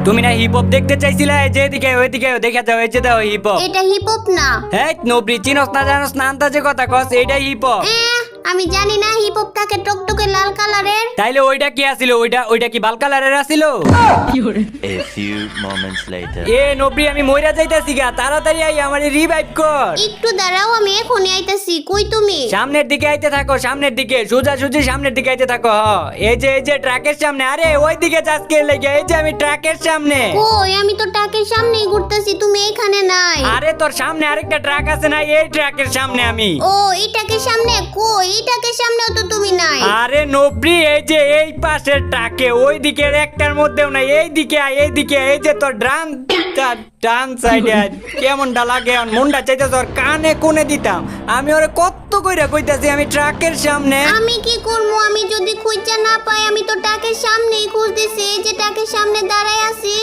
তুমি না hip hop দেখতে চাইছিলে, যেদিকে ওইদিকে দেখা যাও, এই যে দাও হিপ হপ। এটা হিপ হপ না। হ্যাঁ নবরি, চিনস না জানোস না আন্দাজে কথা কস, এইটা হিপ হপ। আমি জানি না হিপ হপ থাকে টকটকে লাল কালারের। তাইলে ওইটা কি আছিল? ওইটা কি বাল কালারের আছিল? A few moments later. এ নবরি, আমি মইরা যাইতাছি গা, তাড়াতাড়ি আই, আমারে রিভাইভ কর। একটু দাঁড়াও, আমি এখনই আইতাছি। কই তুমি? সামনের দিকে আইতে থাকো, সামনের দিকে সোজা সুজি সামনের দিকে আইতে থাকো। এই যে ট্রাকের সামনে। আরে ওই দিকে যাস কে লেগে? এই যে আমি ট্রাকের সামনে। কই? আমি তো ট্রাকের সামনেই ঘুরতেছি, তুমি এখানে নাই। আরে তোর সামনে আরেকটা ট্রাক আছে না, এই ট্রাকের সামনে আমি। ও এই ট্রাকের সামনে? কই এই ট্রাকের সামনেও তো তুমি নাই। আরে নবরি, এই যে এই পাশের ট্রাকে, ওই দিকের একটার মধ্যেও নাই। এই দিকে আয়, এই দিকে। এই যে তোর ডান সাইডে কেমনটা লাগে, মনটা চাইতে তোর কানে কোনে দিতাম। আমি ওরে কত কইরা কইতাছি আমি ট্রাকের সামনে। আমি কি করবো? আমি যদি খুঁজে না পাই, আমি তো ট্রাকের সামনেই খুঁজতেছি। এই যে ট্রাকের সামনে দাঁড়ায় আছি।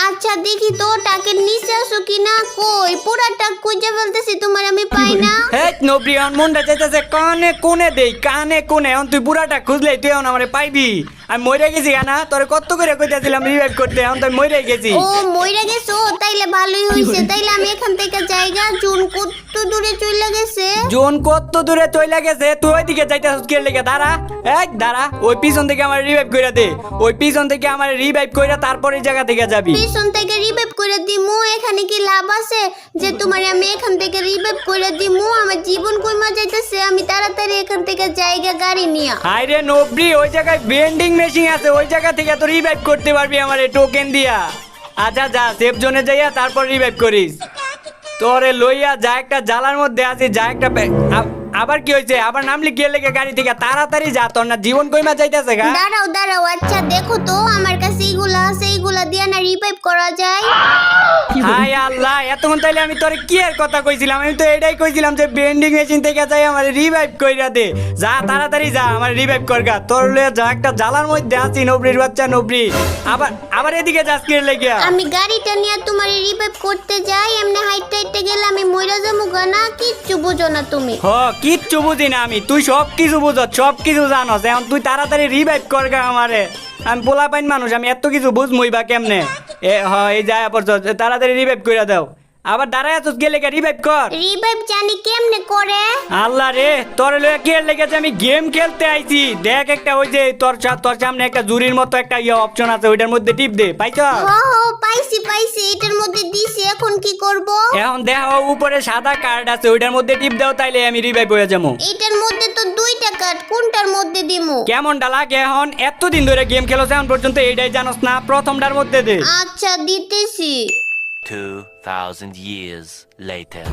আচ্ছা দেখি তো ট্রাকের নিচে আসো কিনা। কই? পুরা ট্রাক খুঁজে ফেলতেছি, তোমার আমি পাই না। হেই নবরি, আমার মনটা চাইতেছে কানে কোনে দেই, কানে কোনে। এখন তুই পুরাটা খুঁজলেই তুই এখন আমারে পাইবি। আমি মরে গেছি না, তোরে কত করে কইতাছিলাম রিভাইভ করতে, এখন তো মরে গেছি। ও মইরা গেছো? তাইলে ভালোই হইছে। তাইলে আমি এখান থেকে জায়গা জুন কত দূরে চলে গেছে। জোন কত দূরে চলে গেছে? তুই ওইদিকে যাইতাছিস কে লেগে? দাঁড়া, এই দাঁড়া, ওই পিছন থেকে আমার রিভাইভ কইরা দে। ওই পিছন থেকে আমার রিভাইভ কইরা তারপর এই জায়গা থেকে যাবি। পিছন থেকে রিভাইভ করে দিমু? এখানে কি লাভ আছে যে তোমার আমি এখান থেকে রিভাইভ করে দিমু? আমার জীবন কইমা যাইতেছে। আমি তাড়াতাড়ি এখান থেকে জায়গা গাড়ি নিয়া। হাই রে নবরি, ওই জায়গায় বেন্ডিং মেশিন আছে, ওই জায়গা থেকে তো রিভাইভ করতে পারবি আমারে টোকেন দিয়া। আচ্ছা যা, সেফ জোনে যাইয়া তারপর রিভাইভ করিস। তোরে লইয়া যা, একটা জালার মধ্যে আছি, যা একটা আবার কি হয়েছে? আবার নামলি কে লেগে গাড়ি থেকে? তাড়াতাড়ি যা, তোর না জীবন কইমা যাইতেছে গা। দাঁড়াও দাঁড়াও, আচ্ছা দেখো তো আমার কাছে এইগুলা আছে, এইগুলা দিয়ে না রিভাইভ করা যায়? হাই আল্লাহ, এতক্ষণ তাইলে আমি তোরে কি এর কথা কইছিলাম? আমি তো এটাই কইছিলাম যে বেন্ডিং মেশিন থেকে যাই আমার রিভাইভ কইরা দে। যা তাড়াতাড়ি যা, আমার রিভাইভ করগা। তোর লইয়া যা, একটা জালার মধ্যে আছি নবরির বাচ্চা নবরি। আবার এদিকে যাস কে লেগে? আমি গাড়িটা নিয়ে তোমার রিভাইভ করতে যাই, এমনি হাইটে হাইটে গেলে আমি মইরা যাবো গা না? কিচ্ছু বুঝো না তুমি। কিচ্ছু বুঝি না আমি, তুই সব কিছু বুঝ, সব কিছু জানস। এখন তুই তাড়াতাড়ি রিভাইভ করগা আমারে। আমি পোলা পাইন মানুষ, আমি এত কিছু বুঝমই বা কেমনে? এই যায় পর, তাড়াতাড়ি রিভাইভ কইরা দাও। আবার দাঁড়ায় আছিস গেলে রিভাইভ কর। রিভাইভ জানি কেমনে করে। আল্লাহ রে, তোর লইয়া কে লেগেছে? আমি গেম খেলতে আইছি। দেখ একটা, ওই যে তোর সামনে একটা জুরির মতো একটা অপশন আছে, ওইটার মধ্যে টিপ দে। পাইছ? পাইছি, এটার মধ্যে দিছি। এখন কি করব? এখন দেখ উপরে সাদা কার্ড আছে, ওইটার মধ্যে টিপ দাও, তাইলে আমি রিভাইভ হয়ে যাবো। এটার মধ্যে তো দুইটা কার্ড, কোনটার মধ্যে দিমু? কেমনটা লাগে এখন? এতদিন ধরে গেম খেলোছ, এখন পর্যন্ত এইটাই জানোস না? প্রথমটার মধ্যে দে। আচ্ছা দিতেছি। 2000 years later.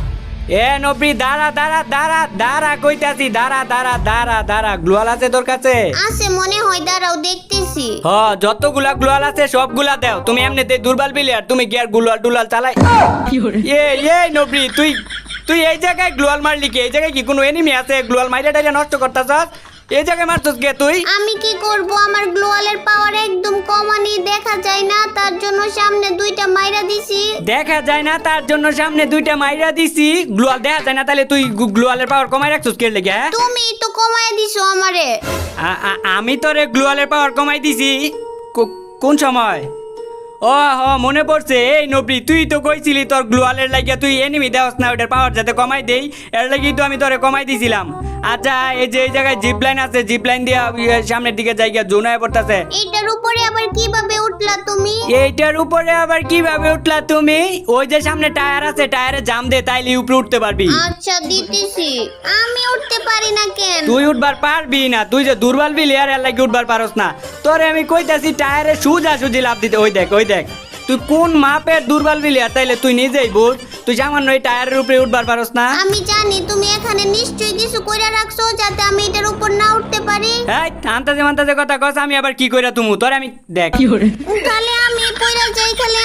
এ নবরি, দাঁড়া কইতাছি, দাঁড়া। গ্লোয়াল আছে তোর কাছে? আছে মনে হয়, দাঁড়াও দেখতেছি। যতগুলা গ্লোয়াল আছে সবগুলা দাও। তুমি এমনিতে দুর্বল প্লেয়ার, তুমি কি আর গ্লোয়াল টুলাল চালাই? নবরি, তুই এই জায়গায় গ্লোয়াল মারলি কি? এই জায়গায় কি কোনো এনিমি আছে? গ্লোয়াল মাইরা নষ্ট করতাছস? এই জায়গায় মারছস কে তুই? আমি কি করব? আমার গ্লোয়ালের পাওয়ার একদম কমানি, দেখা যায় না, তার জন্য সামনে দুইটা মাইরা দিছি। দেখা যায় না তার জন্য সামনে দুইটা মাইরা দিছি? গ্লোয়াল দেখা যায় না, তাহলে তুই গ্লোয়ালের পাওয়ার কমাই রাখছস কে লেগে? তুমি তো কমায় দিছো আমারে। আমি তোরে গ্লোয়ালের পাওয়ার কমাই দিছি কোন সময়? মনে পড়ছে। এই নবরি, তুই তো কইছিলি তোর গ্লোয়ালের লাগিয়া তুই এনিমি দেওয়াস না, ওটার পাওয়ার যাতে কমাই দেই, এর লাগি তো আমি তোরে কমাই দিছিলাম। আচ্ছা এই যে এই জায়গায় জিপলাইন আছে, জিপলাইন দিয়া সামনের দিকে জায়গা জোনায় পড়তাছে। এইটার উপরে আবার কিভাবে উঠলা তুমি? এইটার উপরে আবার কিভাবে উঠলা তুমি? ওই যে সামনে টায়ার আছে, টায়ারে জাম দে, তাইলে উপরে উঠতে পারবি। আচ্ছা দিতেছি। আমি উঠতে পারি না কেন? তুই উঠবার পারবি না, তুই যে দুর্বল প্লেয়ার, এর লাগি উঠবার পারস না। তোরে আমি কইতাছি টায়ারে সুজি লাভ দিতে। ওই দেখ তুই কোন মাপের দুর্বল প্লেয়ার, তাইলে তুই নিজেই বুঝ। তুই সামান্য এই টায়ারের উপরে উঠবার পারস না। আমি জানি তুমি এখানে নিশ্চয়ই কিছু কইরা রাখছো যাতে আমি এটার উপর না উঠতে পারি। এই আন্তাজে কথা কস, আমি আবার কি কইরা তুমু? তোরে আমি দেখ খালি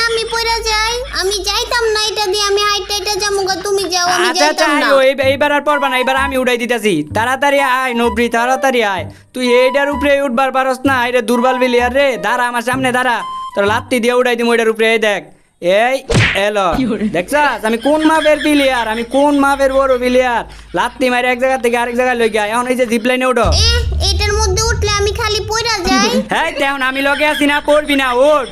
আমি পয়রা যাই, আমি যাইতাম না এটা দিয়ে। আমি হাইটে যাবো গা, তুমি যাও, আমি যাইতাম না। এইবার আর পড়বা না, এইবার আমি উড়াই দিতেছি। তাড়াতাড়ি আয় নবরি, তাড়াতাড়ি আয়। তুই এইটার উপরে উঠবার পারস না, এটা দুর্বল প্লেয়ার রে। দাঁড়া আমার সামনে, দাঁড়া, তোর লাত্তি দিয়ে উড়াই দিম ওইটার উপরে। এই দেখ, এই এলো, দেখছাস আমি কোন মাপের প্লেয়ার, আমি কোন মাপের বড় প্লেয়ার। লাত্তি মারে এক জায়গা থেকে আরেক জায়গায় লই গিয়া। এখন এই যে জিপলাইনে উঠো। এটার মধ্যে উঠলে আমি খালি পয়রা যাই। হ্যাঁ, এখন আমি লগে আছি না, পড়বি না, ওঠ।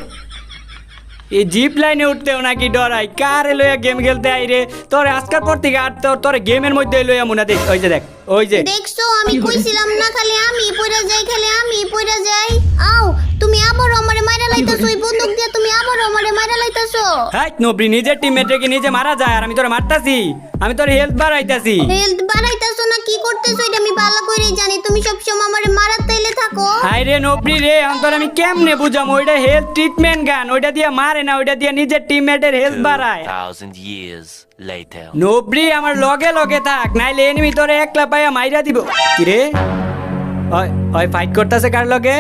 এই জিপ লাইনে উঠতেও নাকি ডরাই কারে লইয়া গেম খেলতে আই রে তোর আজকাল পর থেকে আর তোর গেমের মধ্যে লইয়া মনে দেখ ওই যে দেখ ওই যে দেখছো আমি কইছিলাম না খালি আমি পয়রা যাই খালি আমি পয়রা যাই আও তুমি আবার আমারে মাইরা লাইতাছো ওই বন্দুক দিয়ে তুমি আবার আমারে মাইরা লাইতাছো হ্যাঁ নবরি নিজের টিমমেটে কি নিজে মারা যায় আর আমি তোরে মারতাছি আমি তোর হেলথ বাড়াইতাছি হেলথ বাড়াইতাছো না কি করতেছো এটা আমি ভালো করেই জানি তুমি সবসময় আমারে মারার তাইলে থাকো হাই রে নবরি রে অন্তর আমি কেমনে বুঝাম ওইটা হেলথ ট্রিটমেন্ট গান ওইটা দিয়ে মারে না ওইটা দিয়ে নিজের টিমমেটের হেলথ বাড়ায় 2,000 years later. নবরি আমার লগে লগে থাক নাইলে এনিমি তোরে একলা পাইয়া মাইরা দিব কি রে ওই ওই ফাইট করতেছে কার লগে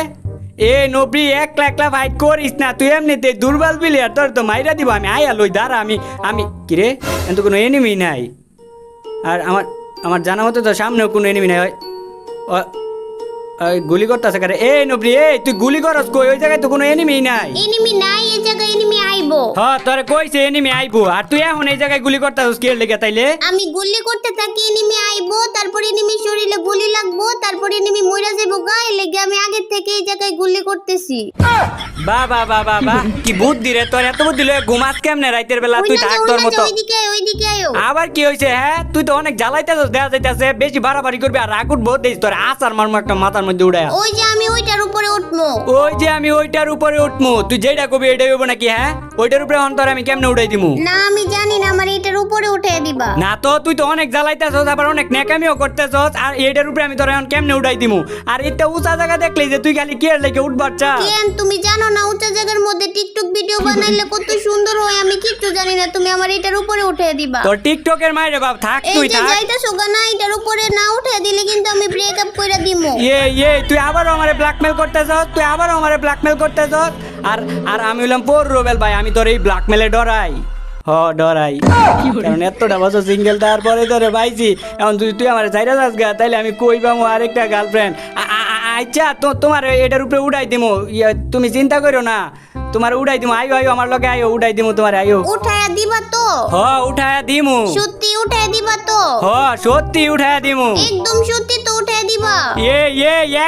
এ নবরি একলা একলা ফাইট করিস না তুই এমনিতে দুর্বল প্লেয়ার তোর তো মাইরা দিব আমি আয়া লই দাঁড়া আমি কি রে কিন্তু কোনো এনিমি নাই আর আমার জানা মতো তো সামনেও কোনো এনিমি নাই ওই গুলি করতেছে কারে এ নবরি এ তুই গুলি করস কই ওই জায়গায় তো কোনো এনিমি নাই এনিমি নাই এই জায়গায় এনিমি আইবো হ্যাঁ তোরে কইছে এনিমি আইবো আর তুই এখন এই জায়গায় গুলি করতেছিস কি লেগে তাইলে আমি গুলি করতে থাকি এনিমি আইবো তারপর এনিমি শরীরে গুলি লাগবো তারপর এনিমি মইরা যাইবো গায়ে লেগে আমি আগে থেকে এই জায়গায় গুলি করতেছি বাহ বাহ বাহ বাহ বাহ কি বুদ্ধি রে তোর এত বুদ্ধি লয়ে ঘুমাস কেমনে রাইতের বেলা তুই থাক তোর মতো ওইদিকে আয়ো আবার কি হইছে হ্যাঁ তুই তো অনেক জ্বালাইতেছস দেখা যাইতাছে বেশি বাড়াবাড়ি করবি আর রাগ উঠবো দেখ তোর আসার মারমু একটা মাথার মধ্যে উড়ায়া ওই যে আমি ওইটার উপরে উঠবো ওই যে আমি ওইটার উপরে উঠমু তুই যেটা কবি এটাই হইব নাকি হ্যাঁ ওইটার উপরে অন্তর আমি কেমনে উঠাই দিমু না আমি জানি না আমার এটার উপরে উঠাই দিবা না তো তুই তো অনেক জ্বালাইতেছস আবার অনেক নেকামিও করতেছস আর এটার উপরে আমি তোর এখন কেমনে উঠাই দিমু আর এটা উঁচা জায়গা দেখলি যে তুই খালি কি এর লাগে উঠবার চা কেন তুমি জানো না উঁচা জায়গার মধ্যে টিকটক ভিডিও বানাইলে কত সুন্দর হয় আমি কিচ্ছু জানি না তুমি আমার এটার উপরে উঠাই দিবা তোর টিকটকের মাইরে বাপ থাক এই তুই যে থাক যাইতাছো গানা এটার উপরে না উঠাই দিলে কিন্তু আমি ব্রেকআপ কইরা দিমু তুই আবার আমারে ব্ল্যাকমেল করতেছস তুই আবার আমারে ব্ল্যাকমেল করতেছস আর আর আমি হলাম পোর রোবেল ভাই আমি তোর এই ব্ল্যাকমেলে ডরাই ডরাই কারণ এতটা বছর সিঙ্গেল তারপরে তোরে পাইছি এখন তুই আমার চাইরা যাস গা তাইলে আমি কই পামু আরেকটা গার্লফ্রেন্ড আচ্ছা তোমার এটার উপরে উড়াই দিমু তুমি চিন্তা করো না তোমার উড়াই দিমু আইও আইও আমার লগে আইও উড়াই দিমু তোমার আইও উঠায়া দিবা তো উঠায়া দিমু সত্যি উঠায়া দিবা তো সত্যি উঠায়া দিমু একদম সত্যি তো উঠায়া দিবা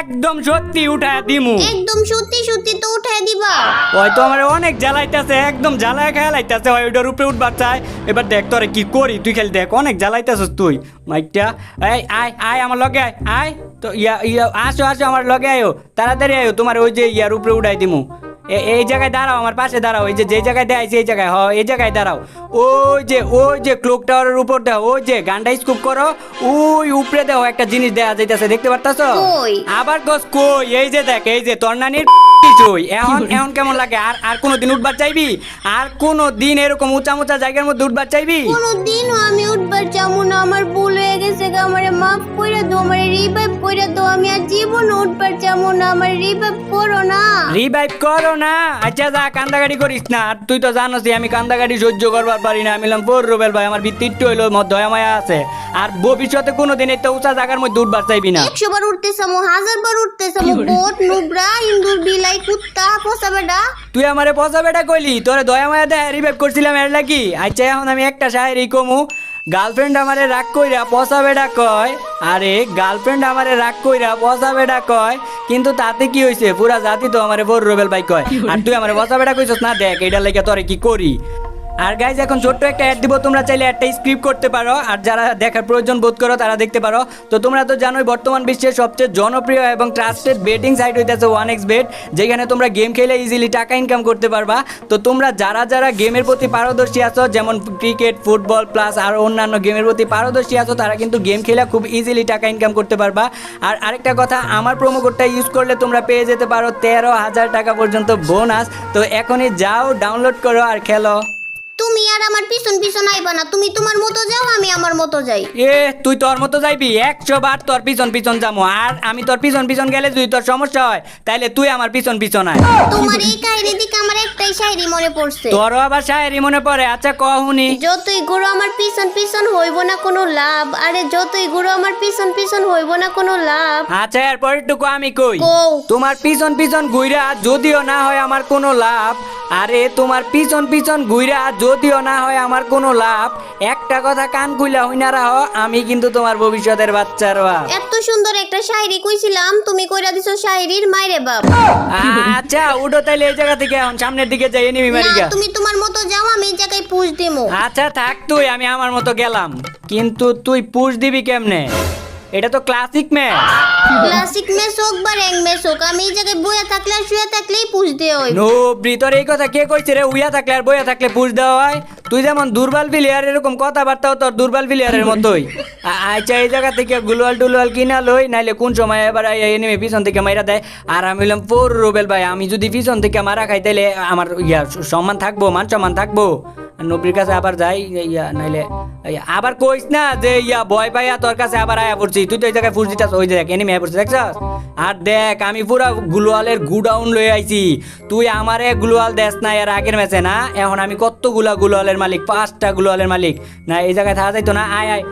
একদম সত্যি উঠায়া দিমু একদম সত্যি সত্যি তো উঠায়া দিবা ওই তো আমার অনেক জ্বালাইতেছে একদম জ্বালায় খেলাইতেছে ওইটার উপরে উঠবার চাই এবার দেখ তোরে কি করি তুই খেল দেখ অনেক জ্বালাইতেছিস তুই মাইকটা এই আয় আমার লগে আয় তো আসো আমার লগে আয়ো তাড়াতাড়ি আয়ো তোমার ওই যে ইয়ার উপরে উঠাই দিমু এই জায়গায় দাঁড়াও আমার পাশে দাঁড়াও এই যে জায়গায় দেখাইছি এই জায়গায় এই জায়গায় দাঁড়াও ওই যে ক্লক টাওয়ারের উপর দাও ওই যে গানটা স্কুপ করো ওই উপরে দাও একটা জিনিস দেয়া যাইতেছে দেখতে পারতাছো কই? আবার কই এই যে দেখ এই যে তোর নানির এখন কেমন লাগে আর কোনোদিন উঠবার চাইবি আর কোনোদিন এরকম উঁচা জায়গার মধ্যে উঠবার চাইবি কোনোদিনও আমি উঠবার চামু না আমার ভুল হয়ে গেছে আমারে মাফ কইরা দাও আমারে রিভাইভ কইরা দাও আমি আর জীবন উঠবার চামু না আমার রিভাইভ করো না আচ্ছা যা কান্দাগাড়ি করিস না আর তুই তো জানোস আমি কান্দাগাড়ি সহ্য করবার পারি না আমি বললাম রুবেল ভাই আমার ভিত্তি একটু হইলো দয়া মায়া আছে আর ভবিষ্যতে কোনোদিন এই তো উঁচা জায়গার মধ্যে উঠবার চাইবি না 100 বার উঠতে চামু 1000 বার উঠতে চামু বোট নুবরা ইন্দুর বিলাই কুত্তা পোষা বেডা তুই আমারে পচা বেটা কইলি তোরে দয়া মায়া দেয় রিভাইভ করছিলাম এর লাগি আচ্ছা এখন আমি একটা শায়েরি কমু গার্লফ্রেন্ড আমারে রাগ কইরা পচা বেটা কয় আরে গার্লফ্রেন্ড আমারে রাগ কইরা পচা বেটা কয় কিন্তু তাতে কি হইছে পুরা জাতি তো আমারে বড় রুবেল ভাই কয় আর তুই আমারে পচা বেটা কইছস না দেখ এটা লাগি তোরে কি করি আর গাইজ এখন ছোট্ট একটা অ্যাড দিব তোমরা চাইলে একটা স্ক্রিপ্ট করতে পারো আর যারা দেখার প্রয়োজন বোধ করো তারা দেখতে পারো তো তোমরা তো জানোই বর্তমান বিশ্বের সবচেয়ে জনপ্রিয় এবং ট্রাস্টেড বেটিং সাইট হইতেছে 1xBet যেখানে তোমরা গেম খেলে ইজিলি টাকা ইনকাম করতে পারবা তো তোমরা যারা গেমের প্রতি পারদর্শী আছো যেমন ক্রিকেট ফুটবল প্লাস আর অন্যান্য গেমের প্রতি পারদর্শী আছো তারা কিন্তু গেম খেলে খুব ইজিলি টাকা ইনকাম করতে পারবা আর আরেকটা কথা আমার প্রোমো কোডটা ইউজ করলে তোমরা পেয়ে যেতে পারো 13,000 টাকা পর্যন্ত বোনাস তো এখনই যাও ডাউনলোড করো আর খেলো তুমি আর আমার পিছন আইবা না তুমি তোমার মতো যাও আমি আমার মতো যাই তুই তোর মতো যাইবি 100 বার তোর পিছন যাবো আর আমি তোর পিছন গেলে যদি তোর সমস্যা হয় তাইলে তুই আমার পিছন আয় তোমার এই কাহিনী দিকে আমার একটাই শায়রি মনে পড়ছে তোরও আবার শায়েরি মনে পড়ে আচ্ছা কহুনি যতই গুরু আমার পিছন হইব না কোনো লাভ আরে যতই গুরু আমার পিছন হইব না কোনো লাভ আচ্ছা এরপর একটু আমি কই কও। তোমার পিছন ঘুইরা যদিও না হয় আমার কোনো লাভ আরে তোমার পিছন ঘুইরা যদিও না হয় আমার কোনো লাভ, একটা কথা কান খুইলা হইনা রাখো, আমি কিন্তু তোমার ভবিষ্যতের বাচ্চার বাপ। এত সুন্দর একটা শায়রি কইছিলাম, তুমি কইরা দিছো শায়রির মাইরে বাপ। আচ্ছা উঠো তাইলে এই জায়গা থেকে, এখন সামনের দিকে যাই এনিমি না মারিগা। তুমি তোমার মতো যাও, আমি এই জায়গায় পুষ দিমু। আচ্ছা থাক তুই, আমি আমার মতো গেলাম, কিন্তু তুই পুশ দিবি কেমনে? এটা তো ক্লাসিক ম্যাচ। ক্লাসিক ম্যাচ হোক বা র্যাঙ্ক ম্যাচ হোক, আমি এই জায়গায় বইয়া থাকলে আর শুয়ে থাকলেই পুষ দিয়ে হইব। নোবরি তোর এই কথা কে কইছে রে? উইয়া থাকলে আর বইয়া থাকলে পুশ দেওয়া হয়? তুই যেমন দুর্বল প্লেয়ার, এরকম কথাবার্তাও তোর দুর্বল প্লেয়ারের মতোই। আচ্ছা এই জায়গা থেকে গুলওয়াল টুলওয়াল কিনা লই, নাইলে কোন সময় এবার এনিমি পিছন থেকে মাইরা দেয়, আর আমি হইলাম পোর রুবেল ভাই, আমি যদি পিছন থেকে মারা খাই তাইলে আমার সম্মান থাকবো, মান সম্মান থাকবো? নবীর কাছে আবার যাই, নাইলে আবার কইস না যে ভয় পাইয়া তোর কাছে আবার আয়া পড়ছি। তুই তো এই জায়গায় ফুস দিতাস, ওই দেখ এনিমি আয়া পড়ছে, দেখছস? আর দেখ আমি পুরা গ্লোয়ালের গুডাউন লই আইছি, তুই আমারে গ্লোয়াল দেস না এর আগের ম্যাচে না? এখন আমি কতগুলা গ্লোয়ালের মালিক, 5টা গ্লোয়ালের মালিক। না এই জায়গায় থাকা যাইতো না? আয় আয়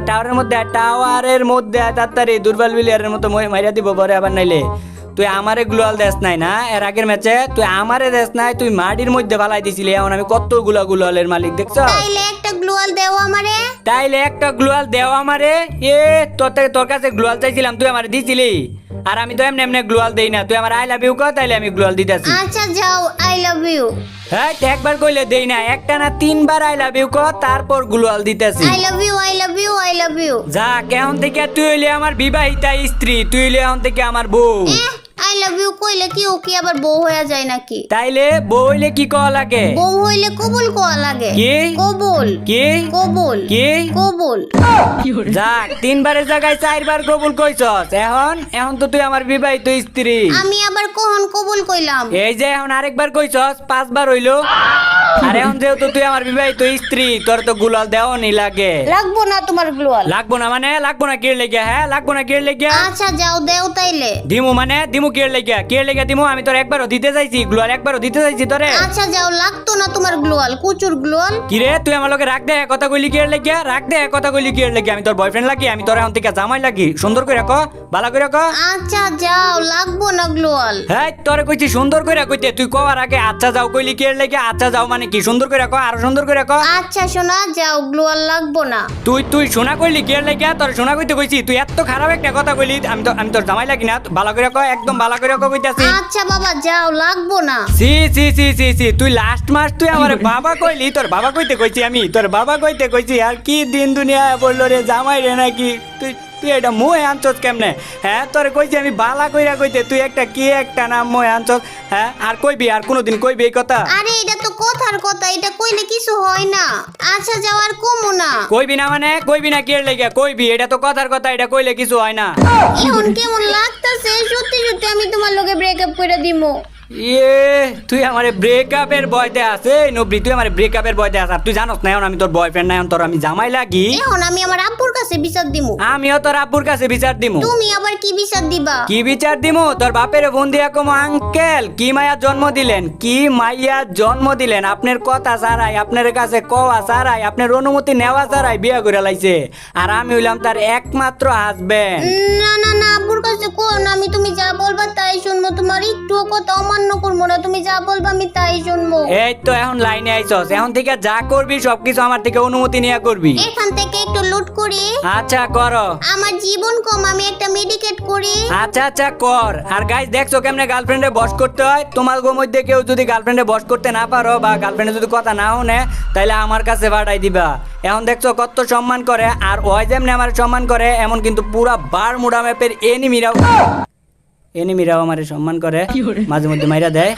টাওয়ারের মধ্যে, টাওয়ারের মধ্যে তাড়াতাড়ি, দুর্বল বিলিয়ারের মতো মাইরা দিব পরে আবার। নাইলে তুই আমারে গ্লোয়াল দেস নাই না এর আগের ম্যাচে? তুই আমারে দেস নাই, তুই মাটির মধ্যে ফালাই দিছিলি। এখন আমি কতগুলা গ্লোয়ালের মালিক, দেখছ? তাইলে একটা গ্লোয়াল দেও আমারে। তাইলে একটা গ্লোয়াল দেও আমারে? এ তোর কাছে গ্লোয়াল চাইছিলাম, তুই আমারে দিছিলি? আর আমি তো এমনি এমনি গ্লোয়াল দেই না, তুই আমার আই লাভ ইউ কর, তাইলে আমি গ্লোয়াল দিতেছি। আচ্ছা যাও, আই লাভ ইউ। হ্যাঁ একবার কইলে দেই না, একটা না 3বার আই লাভ ইউ কর, তারপর গ্লোয়াল দিতেছি। I love you, I love you, I love you. যা এখন থেকে তুই হইলে আমার বিবাহিতা স্ত্রী, তুই হইলে এখন থেকে আমার বউ। আই লাভ ইউ কইলে কি ও কি আবার বউ হয়ে যায় নাকি? তাইলে বউ হইলে কি কওয়া লাগে? বউ হইলে কবুল কোয়া লাগে। কি? কবুল। কি? কবুল। কি? কবুল। যাক 3বারের জায়গায় 4বার কবুল কইছস। এখন তো তুই আমার বিবাহিত স্ত্রী। আমি আবার কখন কবুল কইলাম? এই যে এখন আরেকবার কইছস, 5বার হইলো। আর এখন যেহেতু তুই আমার বিবাহিত স্ত্রী, তোর তো গুলাল দেওয়ানি লাগে। লাগবো না তোমার গ্লোয়াল। লাগবো না মানে? লাগবো না কির লেগে? হ্যাঁ লাগবো না কির লেগে? আচ্ছা যাও দেও তাইলে। দিমু মানে? দিমু কির লেগে? কির লেগে দিমু? আমি তোর একবারও দিতে চাইছি গ্লোয়াল, একবারও দিতে চাইছি তোরে। আচ্ছা যাও, লাগতো না তোমার গ্লোয়াল, কুচুর গ্লোয়াল। কিরে তুই আমার লগে রাখ দে কথা কইলি কির লেগে? রাখ দে কথা কইলি কির লেগে? আমি তোর বয়ফ্রেন্ড লাগি? আমি তোর এখন থেকে জামাই লাগি? সুন্দর করে কো, ভালো করে কো। আচ্ছা যাও, লাগবো না গ্লোয়াল। হ্যাঁ তোরে কইছি সুন্দর করে কইতে, তুই কওয়ার আগে আচ্ছা যাও কইলি কির লেগে? আচ্ছা যাও মানে কি? সুন্দর করে কো, আরো সুন্দর করে কো। আচ্ছা শোনা যাও, গ্লোয়াল লাগবো না। তুই শোনা কইলি কির লেগে? তোর শোনা কইতে কইছি, তুই এত খারাপ একটা কথা কইলি। আমি তোর জামাই লাগি না? ভালো করে কো, একদম ভালো করে কো কইতাছি। আচ্ছা বাবা যাও, লাগবো না। সি সি সি সি সি, তুই লাস্ট মাস তুই আমার বাবা কইলি? তোর বাবা কইতে কইছি আমি? তোর বাবা কইতে কইছি? আর কি দিন দুনিয়া বললো রে, জামাই রে নাকি? তুই এটা মোহে আনছস কেমনে? হ্যাঁ তোর কইছি আমি বালা কইরা কইতে, তুই একটা কি একটা নাম মোহে আনছস? হ্যাঁ আর কইবি? আর কোনোদিন কইবি এই কথা? আরে এটা তো কথার কথা, এটা কইলে কিছু হয় না। আচ্ছা যাও, আর কমু না। কইবি না মানে? কইবি না কির লেগে? কইবি, এটা তো কথার কথা, এটা কইলে কিছু হয় না। এখন কেমন লাগতাছে, সত্যি সত্যি আমি তোমার লগে ব্রেকআপ করে দিমু। তুই আমার ব্রেকআপের বয়তে আছে নবরি? তুই আমার ব্রেকআপের বয়তে আছে? আর তুই জানোস না এখন আমি তোর বয়ফ্রেন্ড না, এখন তোর আমি জামাই লাগি। এখন আমি আমার আব্বুর কাছে বিচার দিমু। আমিও তোর আব্বুর কাছে বিচার দিমু। তুমি আবার কি বিচার দিবা? কি বিচার দিমু? তোর বাপের ফোন দিয়া কম, আঙ্কেল কি মাইয়া জন্ম দিলেন, কি মাইয়া জন্ম দিলেন, আপনার কথা ছাড়াই, আপনার কাছে কওয়া ছাড়াই, আপনার অনুমতি নেওয়া ছাড়াই বিয়া করে লাইছে। আর আমি হইলাম তার একমাত্র হাজবেন্ড। না না না, আব্বুর কাছে কো না, আমি তুমি যা বলবা তাই শুনবো। তোমার একটু কথা অমান্য করবো না, তুমি যা বলবা আমি তাই শুনবো। এই তো এখন লাইনে আইছস, এখন থেকে যা করবি সবকিছু আমার থেকে অনুমতি নিয়ে করবি। এখান থেকে একটু লুট করি। আচ্ছা করো। আমার জীবন কম, আমি একটা মেডিকেট করি। আচ্ছা আচ্ছা কর। আর গাইস দেখছো কেমনে গার্লফ্রেন্ডে বস করতে হয়? তোমার মধ্যে কেউ যদি গার্লফ্রেন্ডে বস করতে না পারো, বা গার্লফ্রেন্ডে যদি কথা না শুনে, তাইলে আমার কাছে পাঠাই দিবা। এখন দেখছো কত সম্মান করে। আর ওই যেমনি আমার সম্মান করে, এমন কিন্তু পুরা বারমুডা ম্যাপের এনিমিরাও আমার সম্মান করে, মাঝে মধ্যে মাইরা দেয়।